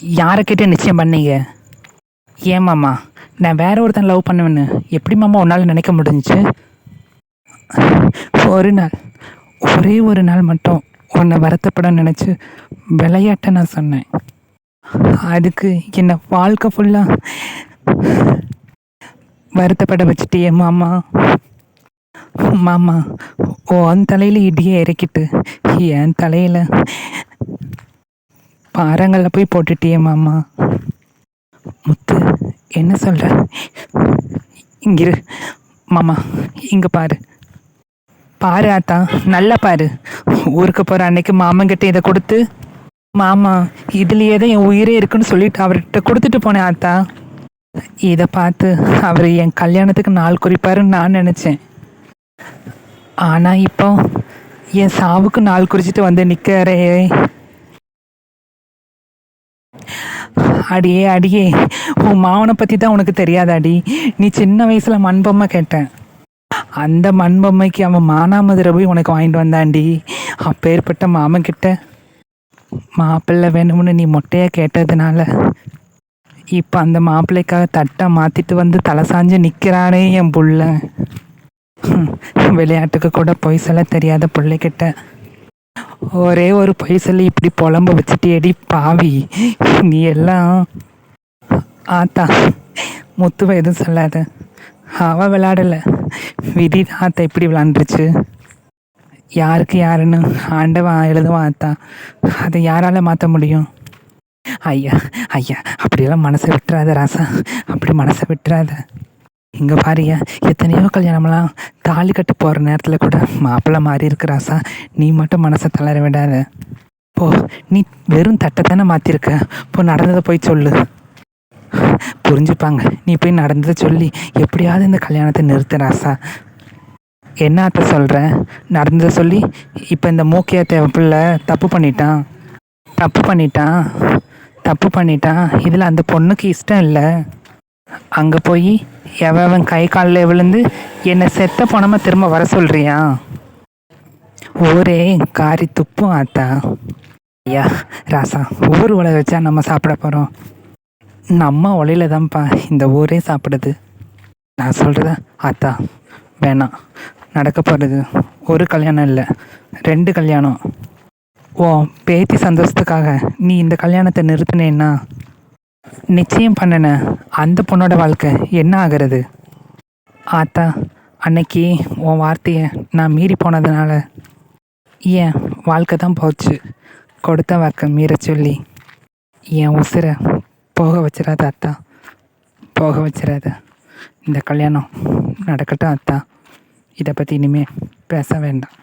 யாரை கேட்டு நிச்சயம் பண்ணீங்க? ஏன் மாமா, நான் வேற ஒருத்தன் லவ் பண்ணுவேன்னு எப்படி மாமா உன்னால் நினைக்க முடிஞ்சுச்சு? ஒரு நாள், ஒரே ஒரு நாள் மட்டும் உன்னை வருத்தப்பட நினச்சி விளையாட்ட நான் சொன்னேன். அதுக்கு என்னை வாழ்க்கை ஃபுல்லாக வருத்தப்பட வச்சுட்டியே மாமா. மாமா, உன் தலையில் இடியை இறக்கிட்டு என் தலையில் பாறங்களில் போய் போட்டுட்டியே மாமா. முத்து, என்ன சொல்ற? இங்கிரு மாமா, இங்கே பாரு. பாரு ஆத்தா, நல்லா பாரு. ஊருக்கு போகிற அன்னைக்கு மாமன்கிட்ட இதை கொடுத்து, மாமா இதுலேயே தான் என் உயிரே இருக்குன்னு சொல்லிட்டு அவர்கிட்ட கொடுத்துட்டு போனேன் ஆத்தா. இதை பார்த்து அவர் என் கல்யாணத்துக்கு நாள் குறிப்பாருன்னு நான் நினச்சேன். ஆனால் இப்போ என் சாவுக்கு நாள் குறிச்சிட்டு வந்து நிற்கிறே. அடியே அடியே, உன் மாவனை பற்றி தான் உனக்கு தெரியாதாடி. நீ சின்ன வயசில் மண்பொம்மை கேட்டேன். அந்த மண்பொம்மைக்கு அவன் மானாமதுரை போய் உனக்கு வாங்கிட்டு வந்தாண்டி. அப்பேற்பட்ட மாமன் கிட்ட மாப்பிள்ளை வேணும்னு நீ மொட்டையாக கேட்டதுனால இப்போ அந்த மாப்பிள்ளைக்காக தட்டை மாற்றிட்டு வந்து தலை சாஞ்சு நிற்கிறானே என் புள்ள. விளையாட்டுக்கு கூட பொய் சொல்ல தெரியாத பிள்ளைகிட்ட ஒரே ஒரு பொய் சொல்லி இப்படி புலம்ப வச்சுட்டேடி பாவி நீ எல்லாம். ஆத்தா, முத்துவை எதுவும் சொல்லாத. அவள் விளையாடலை, விதி தான் ஆத்தா இப்படி விளாண்டுருச்சு. யாருக்கு யாருன்னு ஆண்டவன் எழுதுவான் ஆத்தா. அதை யாரால் மாற்ற முடியும்? ஐயா ஐயா, அப்படியெல்லாம் மனசை விட்டுறாத ராசா, அப்படி மனசை விட்டுறாத. இங்கே பாரியா, எத்தனையோ கல்யாணம்லாம் தாலி கட்டு போகிற நேரத்தில் கூட மாப்பிள்ளை மாறி இருக்கு ராசா. நீ மட்டும் மனசை தளர விடாத. போ, நீ வெறும் தட்டை தானே மாற்றிருக்க. இப்போ நடந்ததை போய் சொல்லு, புரிஞ்சுப்பாங்க. நீ போய் நடந்ததை சொல்லி எப்படியாவது இந்த கல்யாணத்தை நிறுத்த ராசா. என்ன அத்தை சொல்கிற? நடந்ததை சொல்லி இப்போ இந்த மூக்கியா தேவைப்பில்லை தப்பு பண்ணிட்டான். தப்பு பண்ணிட்டான். இதில் அந்த பொண்ணுக்கு இஷ்டம் இல்லை. அங்கே போய் எவன் கை காலில் விழுந்து என்னை செத்த பணமாக திரும்ப வர சொல்கிறியா? ஊரே காரி துப்பும் ஆத்தா. ஐயா ராசா, ஊர் உலை வச்சா நம்ம சாப்பிட போகிறோம். நம்ம உலையில தான்ப்பா இந்த ஊரே சாப்பிடுது. நான் சொல்கிறதா ஆத்தா, வேணாம். நடக்க போகிறது ஒரு கல்யாணம் இல்லை, 2 கல்யாணம். ஓ பேத்தி சந்தோஷத்துக்காக நீ இந்த கல்யாணத்தை நிறுத்தினேன்னா நிச்சயம் பண்ணின அந்த பொண்ணோட வாழ்க்கை என்ன ஆகிறது? ஆத்தா, அன்னைக்கு உன் வார்த்தையை நான் மீறி போனதுனால என் வாழ்க்கை தான் போச்சு. கொடுத்த வாக்கை மீற சொல்லி என் உசிரை போக வச்சிடாத ஆத்தா, போக வச்சிடாத. இந்த கல்யாணம் நடக்கட்டும் ஆத்தா. இதை பற்றி இனிமேல் பேச வேண்டாம்.